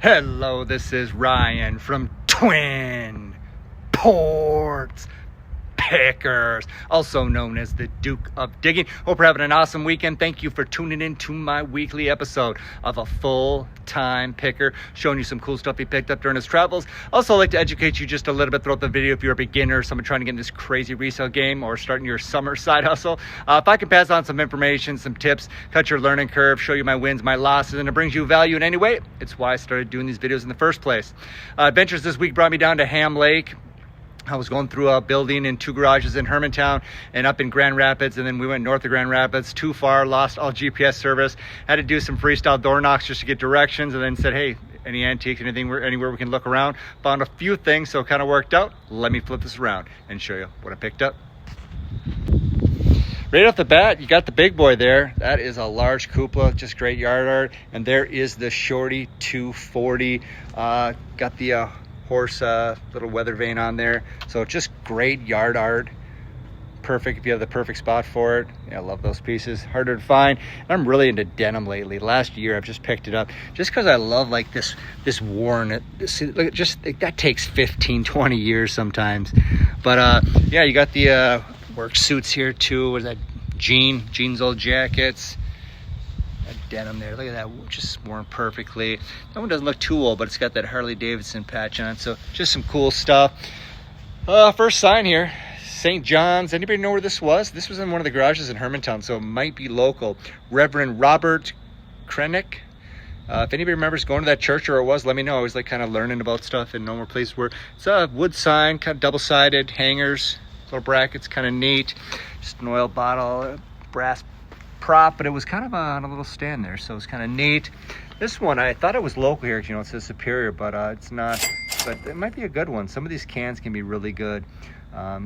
Hello, this is Ryan from Twinports Pickers, also known as the Duke of Digging. Hope you're having an awesome weekend. Thank you for tuning in to my weekly episode of a full-time picker, showing you some cool stuff he picked up during his travels. Also, I'd like to educate you just a little bit throughout the video if you're a beginner, someone trying to get in this crazy resale game, or starting your summer side hustle. If I can pass on some information, some tips, cut your learning curve, show you my wins, my losses, and it brings you value in any way, it's why I started doing these videos in the first place. Adventures this week brought me down to Ham Lake. I was going through a building in two garages in Hermantown and up in Grand Rapids, and then we went north of Grand Rapids, too far, lost all GPS service, had to do some freestyle door knocks just to get directions, and then said, hey, any antiques, anything, anywhere we can look around. Found a few things, so it kind of worked out. Let me flip this around and show you what I picked up. Right off the bat, you got the big boy there. That is a large cupola, just great yard art. And there is the Shorty 240. Got the horse little weather vane on there, so just great yard art. Perfect if you have the perfect spot for it. Yeah, I love those pieces. Harder to find. And I'm really into denim lately. Last year I've just picked it up just because I love like this worn, that takes 15-20 years sometimes. But yeah, you got the work suits here too. What is that? Jeans, old jackets. That denim there, look at that, just worn perfectly. That one doesn't look too old, but it's got that Harley Davidson patch on it, so just some cool stuff. First sign here, St. John's. Anybody know where this was? This was in one of the garages in Hermantown, so it might be local. Reverend Robert Krennick. If anybody remembers going to that church, or it was, let me know. I always like kind of learning about stuff and know more places where. It's a wood sign, kind of double-sided, hangers, little brackets, kind of neat. Just an oil bottle, brass prop, but it was kind of on a little stand there, so it's kind of neat. This one, I thought it was local here, you know, it says Superior, but it's not. But it might be a good one. Some of these cans can be really good.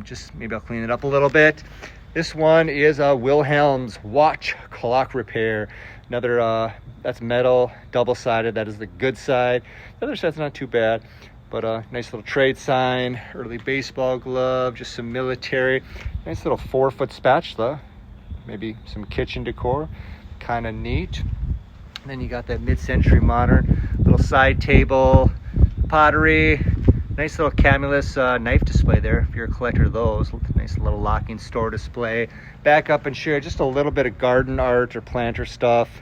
Just maybe I'll clean it up a little bit. This one is Wilhelm's Watch Clock Repair. Another, that's metal, double-sided. That is the good side. The other side's not too bad, but a nice little trade sign, early baseball glove, just some military. Nice little 4-foot spatula. Maybe some kitchen decor, kind of neat. And then you got that mid-century modern little side table, pottery, nice little Camulus knife display there if you're a collector of those. Nice little locking store display. Back up and share just a little bit of garden art or planter stuff.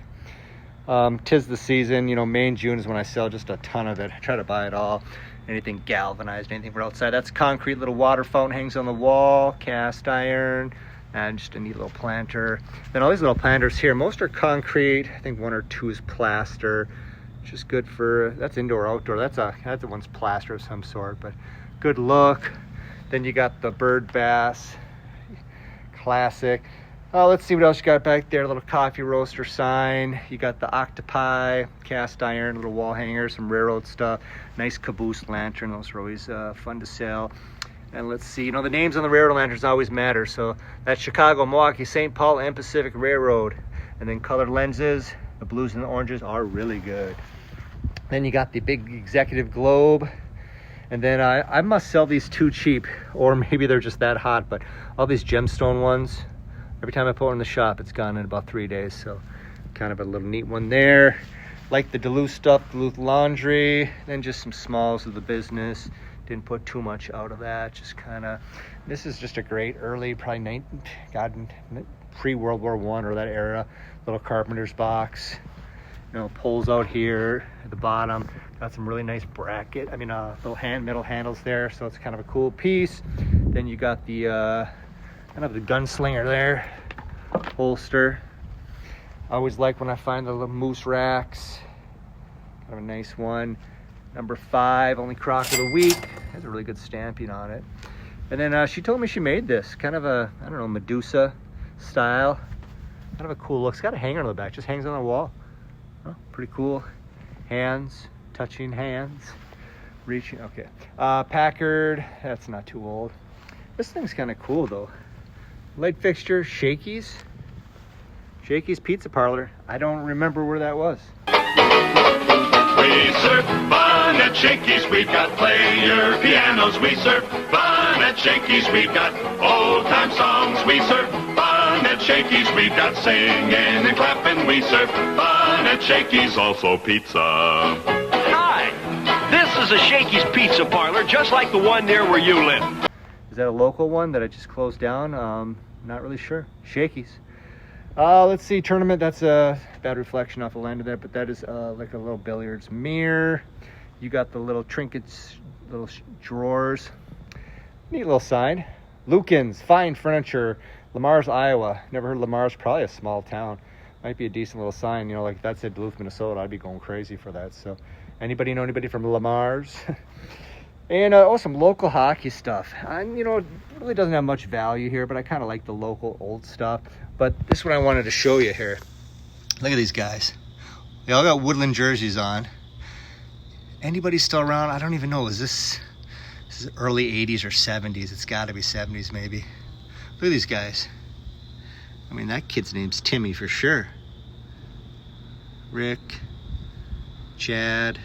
Tis the season, you know, May and June is when I sell just a ton of it. I try to buy it all. Anything galvanized, anything for outside. That's concrete, little water fountain hangs on the wall, cast iron. And just a neat little planter. Then all these little planters here, most are concrete. I think one or two is plaster, which is good for, that's indoor, outdoor. That's the one's plaster of some sort, but good look. Then you got the bird bass, classic. Let's see what else you got back there. A little coffee roaster sign. You got the octopi, cast iron, little wall hanger, some railroad stuff. Nice caboose lantern. Those are always fun to sell. And let's see, you know, the names on the railroad lanterns always matter. So that's Chicago, Milwaukee, St. Paul, and Pacific Railroad. And then colored lenses, the blues and the oranges are really good. Then you got the big executive globe. And then I must sell these too cheap, or maybe they're just that hot, but all these gemstone ones, every time I put one in the shop, it's gone in about 3 days. So kind of a little neat one there. Like the Duluth stuff, Duluth laundry, then just some smalls of the business. Didn't put too much out of that, just kind of, this is just a great early, probably pre-World War I or that era, little carpenter's box, you know, pulls out here at the bottom, got some really nice bracket, little metal handles there, so it's kind of a cool piece. Then you got the, kind of the gunslinger there, holster. I always like when I find the little moose racks, kind of a nice one. Number 5, only crock of the week. Has a really good stamping on it. And then she told me she made this. Kind of a, I don't know, Medusa style. Kind of a cool look. It's got a hanger on the back. Just hangs on the wall. Oh, pretty cool. Hands. Touching hands. Reaching. Okay. Packard. That's not too old. This thing's kind of cool, though. Light fixture. Shakey's. Shakey's Pizza Parlor. I don't remember where that was. We serve fun at Shakey's. We've got player pianos. We serve fun at Shakey's. We've got old-time songs. We serve fun at Shakey's. We've got singing and clapping. We serve fun at Shakey's. Also pizza. Hi, is a Shakey's Pizza Parlor, just like the one near where you live. Is that a local one that I just closed down? Not really sure. Shakey's. Let's see, tournament. That's a bad reflection off the land of that, but that is like a little billiards mirror. You got the little trinkets, little drawers. Neat little sign. Lucan's Fine Furniture, Lamar's, Iowa. Never heard of Lamar's. Probably a small town. Might be a decent little sign. You know, like if that said Duluth, Minnesota, I'd be going crazy for that. So, anybody know anybody from Lamar's? And some local hockey stuff. You know, it really doesn't have much value here, but I kind of like the local old stuff. But this is what I wanted to show you here. Look at these guys. They all got Woodland jerseys on. Anybody still around? I don't even know. Is this early 80s or 70s? It's got to be 70s maybe. Look at these guys. I mean, that kid's name's Timmy for sure. Rick, Chad,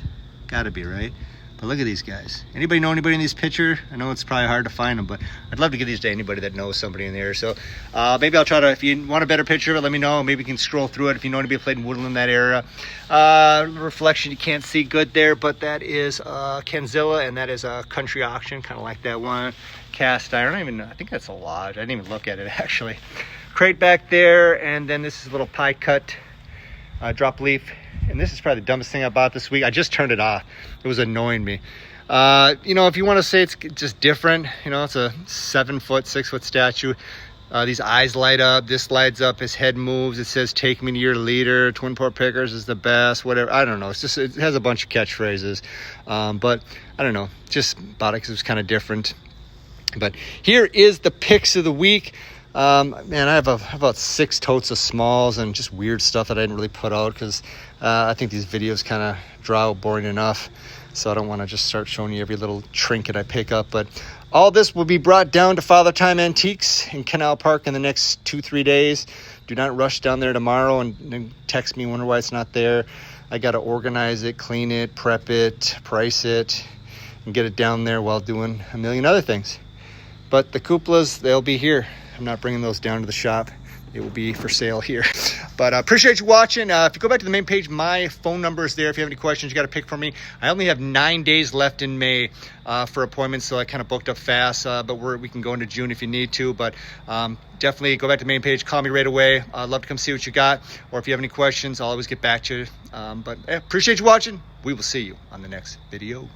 got to be, right? But look at these guys. Anybody know anybody in this picture? I know it's probably hard to find them, but I'd love to give these to anybody that knows somebody in there. So maybe I'll try to, if you want a better picture of it, let me know. Maybe we can scroll through it if you know anybody played in Woodland in that era. Reflection, you can't see good there, but that is Kenzilla, and that is a country auction, kind of like that one. Cast iron, I think that's a lodge. I didn't even look at it, actually. Crate back there, and then this is a little pie cut drop leaf. And this is probably the dumbest thing I bought this week. I just turned it off. It was annoying me. You know, if you want to say it's just different, you know, it's a 7-foot, 6-foot statue. These eyes light up. This lights up. His head moves. It says, "Take me to your leader. Twinports Pickers is the best." Whatever. I don't know. It's just, it has a bunch of catchphrases. But I don't know. Just bought it because it was kind of different. But here is the picks of the week. Man, I have about 6 totes of smalls and just weird stuff that I didn't really put out because I think these videos kind of draw out boring enough. So I don't want to just start showing you every little trinket I pick up. But all this will be brought down to Father Time Antiques in Canal Park in the next 2-3 days. Do not rush down there tomorrow and then text me, wonder why it's not there. I got to organize it, clean it, prep it, price it, and get it down there while doing a million other things. But the cupolas, they'll be here. I'm not bringing those down to the shop. It will be for sale here. But I appreciate you watching. If you go back to the main page, my phone number is there. If you have any questions, you got to pick for me. I only have 9 days left in May for appointments, so I kind of booked up fast. But we can go into June if you need to. But definitely go back to the main page. Call me right away. I'd love to come see what you got. Or if you have any questions, I'll always get back to you. But appreciate you watching. We will see you on the next video.